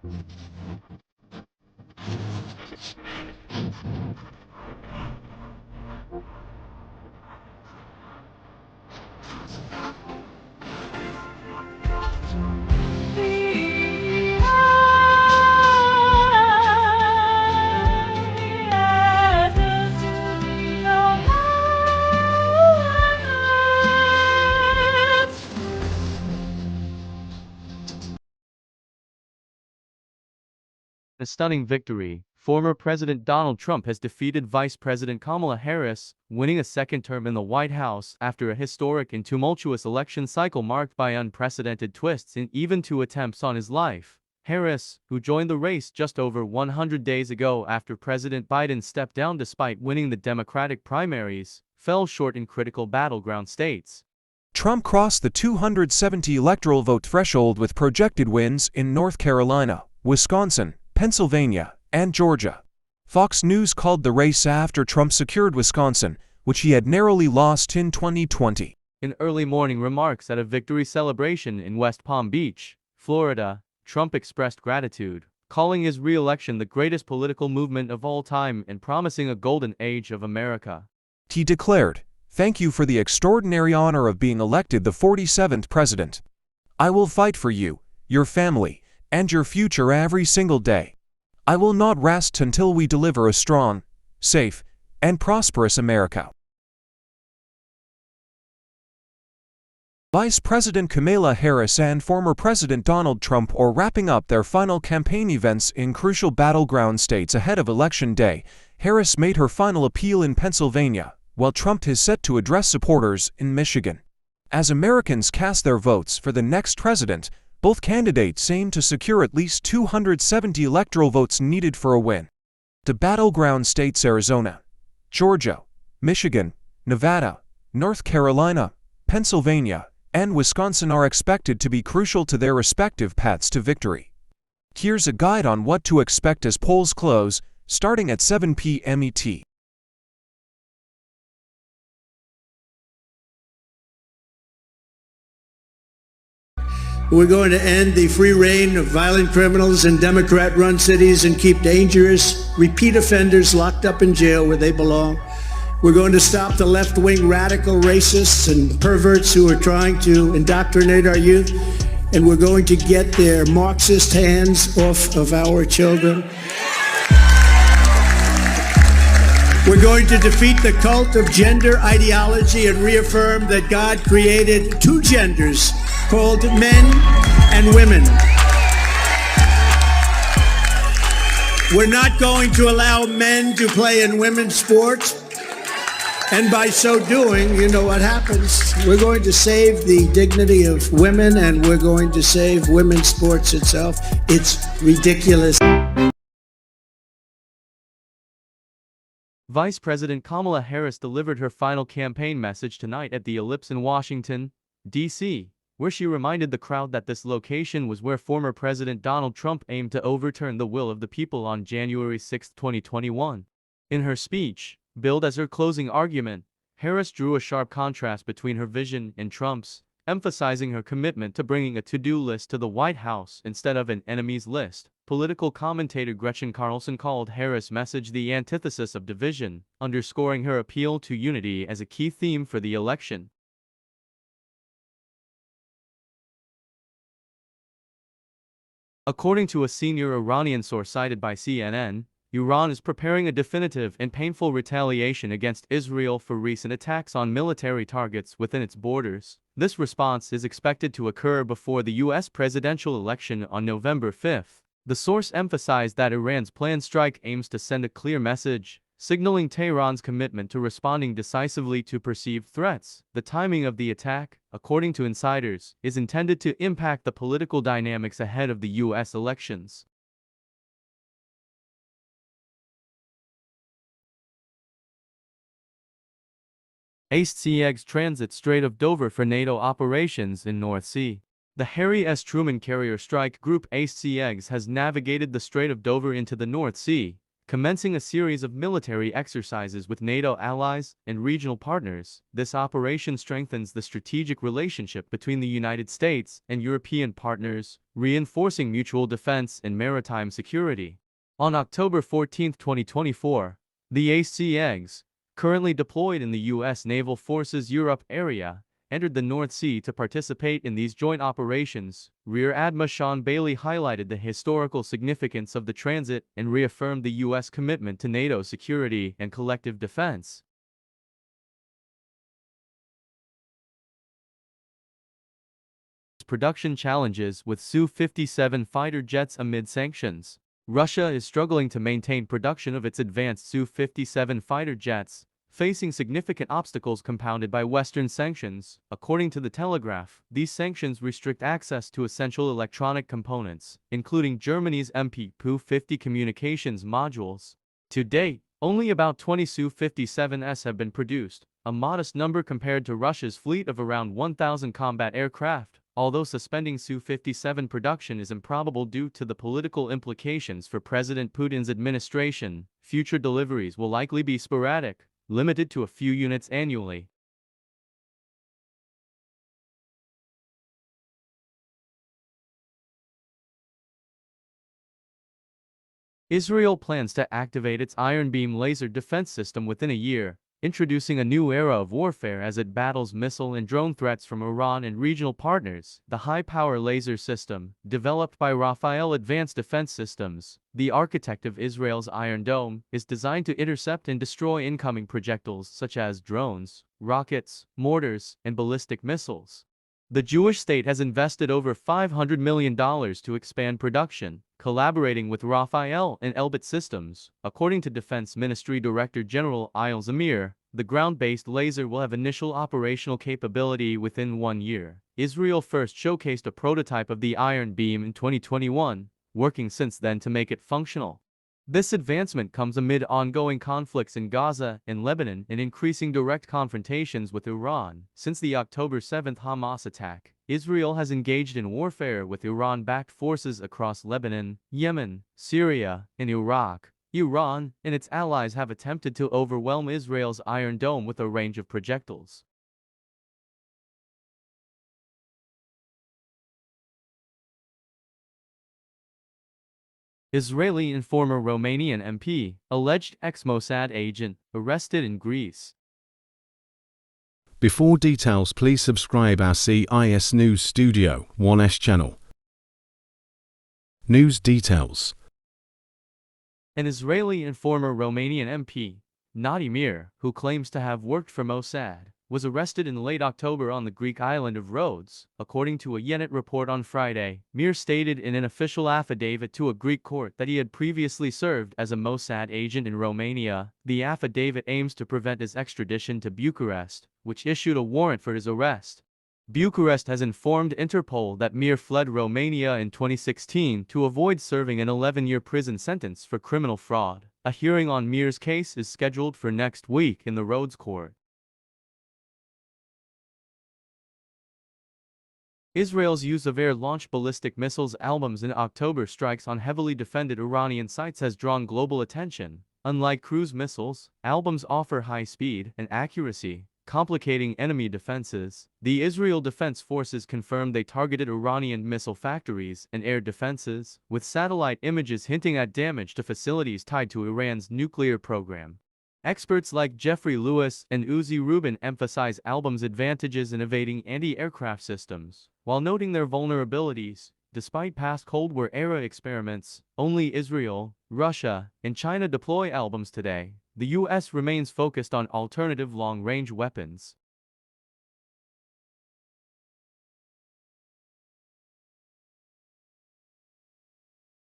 A stunning victory, former President Donald Trump has defeated Vice President Kamala Harris, winning a second term in the White House after a historic and tumultuous election cycle marked by unprecedented twists and even two attempts on his life. Harris, who joined the race just over 100 days ago after President Biden stepped down despite winning the Democratic primaries, fell short in critical battleground states. Trump crossed the 270 electoral vote threshold with projected wins in North Carolina, Wisconsin, Pennsylvania, and Georgia. Fox News called the race after Trump secured Wisconsin, which he had narrowly lost in 2020. In early morning remarks at a victory celebration in West Palm Beach, Florida, Trump expressed gratitude, calling his re-election the greatest political movement of all time and promising a golden age of America. He declared, "Thank you for the extraordinary honor of being elected the 47th president. I will fight for you, your family, and your future every single day. I will not rest until we deliver a strong, safe, and prosperous America." Vice President Kamala Harris and former President Donald Trump are wrapping up their final campaign events in crucial battleground states ahead of Election Day. Harris made her final appeal in Pennsylvania, while Trump is set to address supporters in Michigan. As Americans cast their votes for the next president, both candidates aim to secure at least 270 electoral votes needed for a win. The battleground states Arizona, Georgia, Michigan, Nevada, North Carolina, Pennsylvania, and Wisconsin are expected to be crucial to their respective paths to victory. Here's a guide on what to expect as polls close, starting at 7 p.m. ET. We're going to end the free reign of violent criminals in Democrat-run cities and keep dangerous, repeat offenders locked up in jail where they belong. We're going to stop the left-wing radical racists and perverts who are trying to indoctrinate our youth. And we're going to get their Marxist hands off of our children. We're going to defeat the cult of gender ideology and reaffirm that God created two genders called men and women. We're not going to allow men to play in women's sports. And by so doing, you know what happens? We're going to save the dignity of women, and we're going to save women's sports itself. It's ridiculous. Vice President Kamala Harris delivered her final campaign message tonight at the Ellipse in Washington, D.C., where she reminded the crowd that this location was where former President Donald Trump aimed to overturn the will of the people on January 6, 2021. In her speech, billed as her closing argument, Harris drew a sharp contrast between her vision and Trump's, emphasizing her commitment to bringing a to-do list to the White House instead of an enemies list. Political commentator Gretchen Carlson called Harris' message the antithesis of division, underscoring her appeal to unity as a key theme for the election. According to a senior Iranian source cited by CNN, Iran is preparing a definitive and painful retaliation against Israel for recent attacks on military targets within its borders. This response is expected to occur before the U.S. presidential election on November 5. The source emphasized that Iran's planned strike aims to send a clear message, signaling Tehran's commitment to responding decisively to perceived threats. The timing of the attack, according to insiders, is intended to impact the political dynamics ahead of the U.S. elections. CIS transit Strait of Dover for NATO operations in North Sea. The Harry S. Truman Carrier Strike Group CIS has navigated the Strait of Dover into the North Sea, commencing a series of military exercises with NATO allies and regional partners. This operation strengthens the strategic relationship between the United States and European partners, reinforcing mutual defense and maritime security. On October 14, 2024, the CIS, currently deployed in the U.S. Naval Forces Europe area, entered the North Sea to participate in these joint operations. Rear Admiral Sean Bailey highlighted the historical significance of the transit and reaffirmed the U.S. commitment to NATO security and collective defense. Production challenges with Su-57 fighter jets amid sanctions. Russia is struggling to maintain production of its advanced Su-57 fighter jets, facing significant obstacles compounded by Western sanctions. According to The Telegraph, these sanctions restrict access to essential electronic components, including Germany's MP-Pu-50 communications modules. To date, only about 20 Su-57s have been produced, a modest number compared to Russia's fleet of around 1,000 combat aircraft. Although suspending Su-57 production is improbable due to the political implications for President Putin's administration, future deliveries will likely be sporadic, limited to a few units annually. Israel plans to activate its Iron Beam laser defense system within a year, introducing a new era of warfare as it battles missile and drone threats from Iran and regional partners. The high-power laser system, developed by Rafael Advanced Defense Systems, the architect of Israel's Iron Dome, is designed to intercept and destroy incoming projectiles such as drones, rockets, mortars, and ballistic missiles. The Jewish state has invested over $500 million to expand production, collaborating with Rafael and Elbit Systems. According to Defense Ministry Director General Ayal Zamir, the ground-based laser will have initial operational capability within 1 year. Israel first showcased a prototype of the Iron Beam in 2021, working since then to make it functional. This advancement comes amid ongoing conflicts in Gaza and Lebanon and increasing direct confrontations with Iran. Since the October 7 Hamas attack, Israel has engaged in warfare with Iran-backed forces across Lebanon, Yemen, Syria, and Iraq. Iran and its allies have attempted to overwhelm Israel's Iron Dome with a range of projectiles. Israeli and former Romanian MP, alleged ex-Mossad agent, arrested in Greece. Before details, please subscribe our CIS News Studio 1s channel. News details. An Israeli and former Romanian MP, Nadi Mir, who claims to have worked for Mossad, was arrested in late October on the Greek island of Rhodes. According to a Ynet report on Friday, Mir stated in an official affidavit to a Greek court that he had previously served as a Mossad agent in Romania. The affidavit aims to prevent his extradition to Bucharest, which issued a warrant for his arrest. Bucharest has informed Interpol that Mir fled Romania in 2016 to avoid serving an 11-year prison sentence for criminal fraud. A hearing on Mir's case is scheduled for next week in the Rhodes court. Israel's use of air-launched ballistic missiles albums in October strikes on heavily defended Iranian sites has drawn global attention. Unlike cruise missiles, albums offer high speed and accuracy, complicating enemy defenses. The Israel Defense Forces confirmed they targeted Iranian missile factories and air defenses, with satellite images hinting at damage to facilities tied to Iran's nuclear program. Experts like Jeffrey Lewis and Uzi Rubin emphasize albums' advantages in evading anti-aircraft systems, while noting their vulnerabilities. Despite past Cold War-era experiments, only Israel, Russia, and China deploy albums today. The U.S. remains focused on alternative long-range weapons.